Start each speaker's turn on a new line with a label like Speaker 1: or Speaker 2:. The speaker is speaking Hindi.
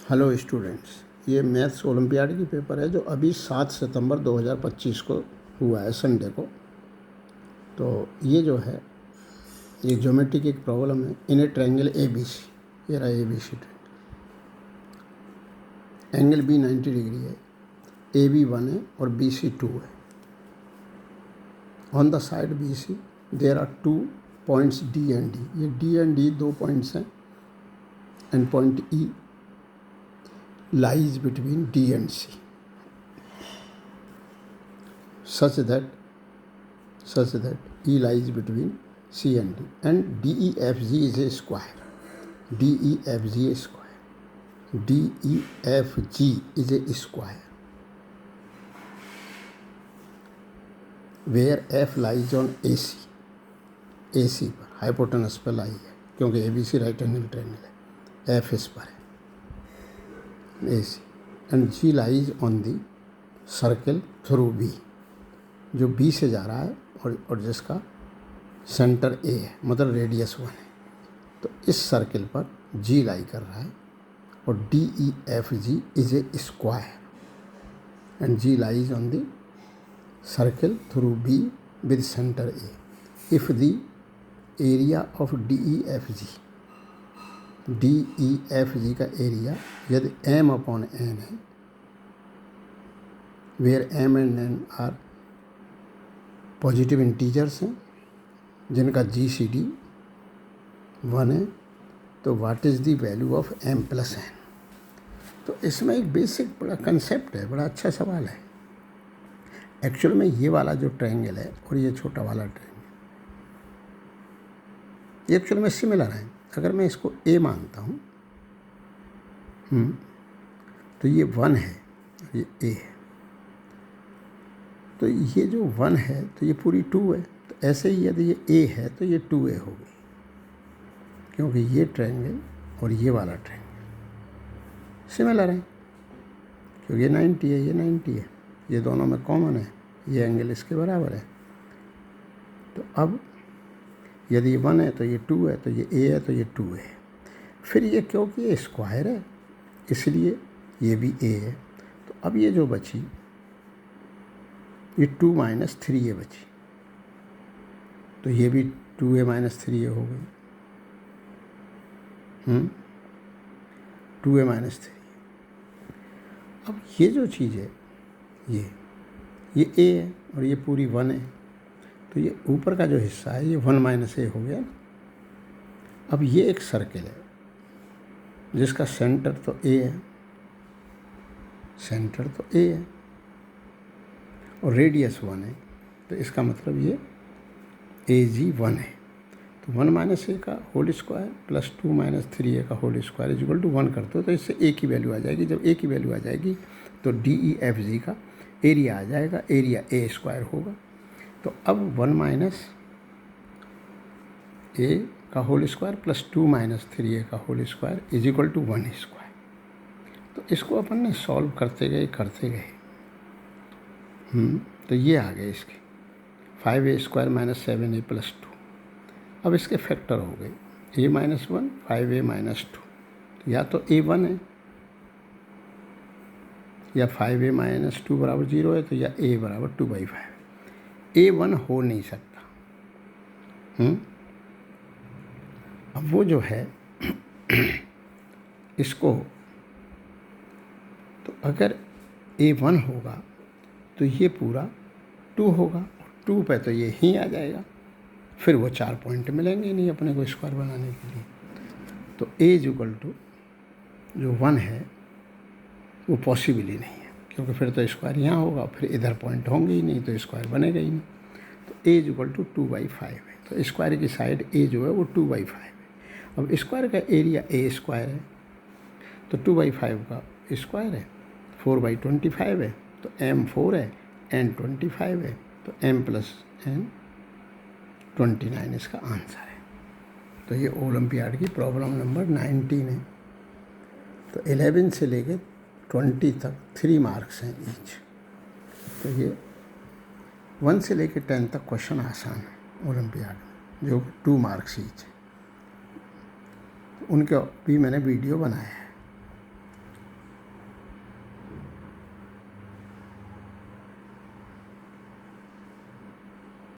Speaker 1: हेलो स्टूडेंट्स, ये मैथ्स ओलंपियाड की पेपर है जो अभी 7 सितंबर 2025 को हुआ है, संडे को। तो ये जो है ये ज्योमेट्री की एक प्रॉब्लम है इन ए ट्रायंगल ए बी सी। ये रहा A B C triangle, angle B 90 degree है, ए बी 1 है और बी सी 2 है। On the side B C there are 2 points D and D. ये डी एंड डी 2 पॉइंट्स हैं and point E lies between D and C such that E lies between C and D and DEFG is a square. DEFG is a square. DEFG is a square where F lies on AC. AC पर हाइपोटेनस पर लाई है क्योंकि ABC राइट एंगल ट्रायंगल है, F इस पर है AC and G lies on the circle through B, जो B से जा रहा है और जिसका सेंटर A है, मतलब रेडियस 1 है। तो इस सर्किल पर G लाई कर रहा है और DEFG is a square and G lies on the circle through B with center A. If the area of DEFG का एरिया यदि m अपॉन n है, where m and n are positive integers हैं जिनका GCD 1 है, तो what is the value of m plus n। तो इसमें एक बेसिक बड़ा कंसेप्ट है, बड़ा अच्छा सवाल है। एक्चुअल में ये वाला जो ट्रायंगल है और ये छोटा वाला ट्रायंगल ये एक्चुअल में सिमिलर है। अगर मैं इसको A मानता हूँ तो ये 1 है, ये A है, तो ये जो 1 है तो ये पूरी 2 है। तो ऐसे ही यदि ये A है तो ये 2A होगी, क्योंकि ये ट्रायंगल और ये वाला ट्रायंगल सिमिलर है, क्योंकि ये 90 है, ये 90 है, ये दोनों में कॉमन है, ये एंगल इसके बराबर है। तो अब यदि ये 1 है तो ये 2 है, तो ये A है तो ये 2 है। फिर ये क्योंकि ये स्क्वायर है इसलिए ये भी A है। तो अब ये जो बची ये 2 - 3A बची, तो ये भी 2A - 3A हो गई। 2A - 3। अब ये जो चीज़ है ये A है और ये पूरी 1 है, तो ये ऊपर का जो हिस्सा है ये 1 - A हो गया ना। अब ये एक सर्किल है जिसका सेंटर तो A है, सेंटर तो A है और रेडियस 1 है, तो इसका मतलब ये AG 1 है। तो 1 - A का होल स्क्वायर प्लस 2 - 3A का whole square is equal to 1 करते हो तो इससे A की वैल्यू आ जाएगी। जब A की वैल्यू आ जाएगी तो DEFG का एरिया आ जाएगा, एरिया A स्क्वायर होगा। तो अब 1 - A का होल स्क्वायर प्लस 2 - 3A का whole square is equal to 1 square. तो इसको अपन ने सॉल्व करते गए तो ये आ गए इसके 5A स्क्वायर - 7A + 2। अब इसके फैक्टर हो गए A - 1 5A - 2, या तो A1 है या 5A - 2 बराबर 0 है, तो या A बराबर 2/5। A1 हो नहीं सकता। अब वो जो है इसको, तो अगर A1 होगा तो ये पूरा 2 होगा, 2 पे तो ये ही आ जाएगा, फिर वो 4 पॉइंट मिलेंगे नहीं अपने को स्क्वायर बनाने के लिए। तो A = जो 1 है वो पॉसिबल ही नहीं है, क्योंकि फिर तो स्क्वायर यहाँ होगा, फिर इधर पॉइंट होंगे ही नहीं, तो स्क्वायर बनेगा ही नहीं। तो A = 2/5 है, तो स्क्वायर की साइड A जो है वो 2/5 है। अब स्क्वायर का एरिया A स्क्वायर है, तो 2/5 का स्क्वायर है, 4/25 है, तो M 4 है, N 25 है, तो M + N 29 इसका आंसर है। तो ये ओलंपियाड की प्रॉब्लम नंबर 19 है। तो 11 से लेके 20 तक 3 मार्क्स हैं ईच। तो ये 1 से लेके 10 तक क्वेश्चन आसान है ओलंपियाड में, जो 2 मार्क्स ईच है। उनका भी मैंने वीडियो बनाया है।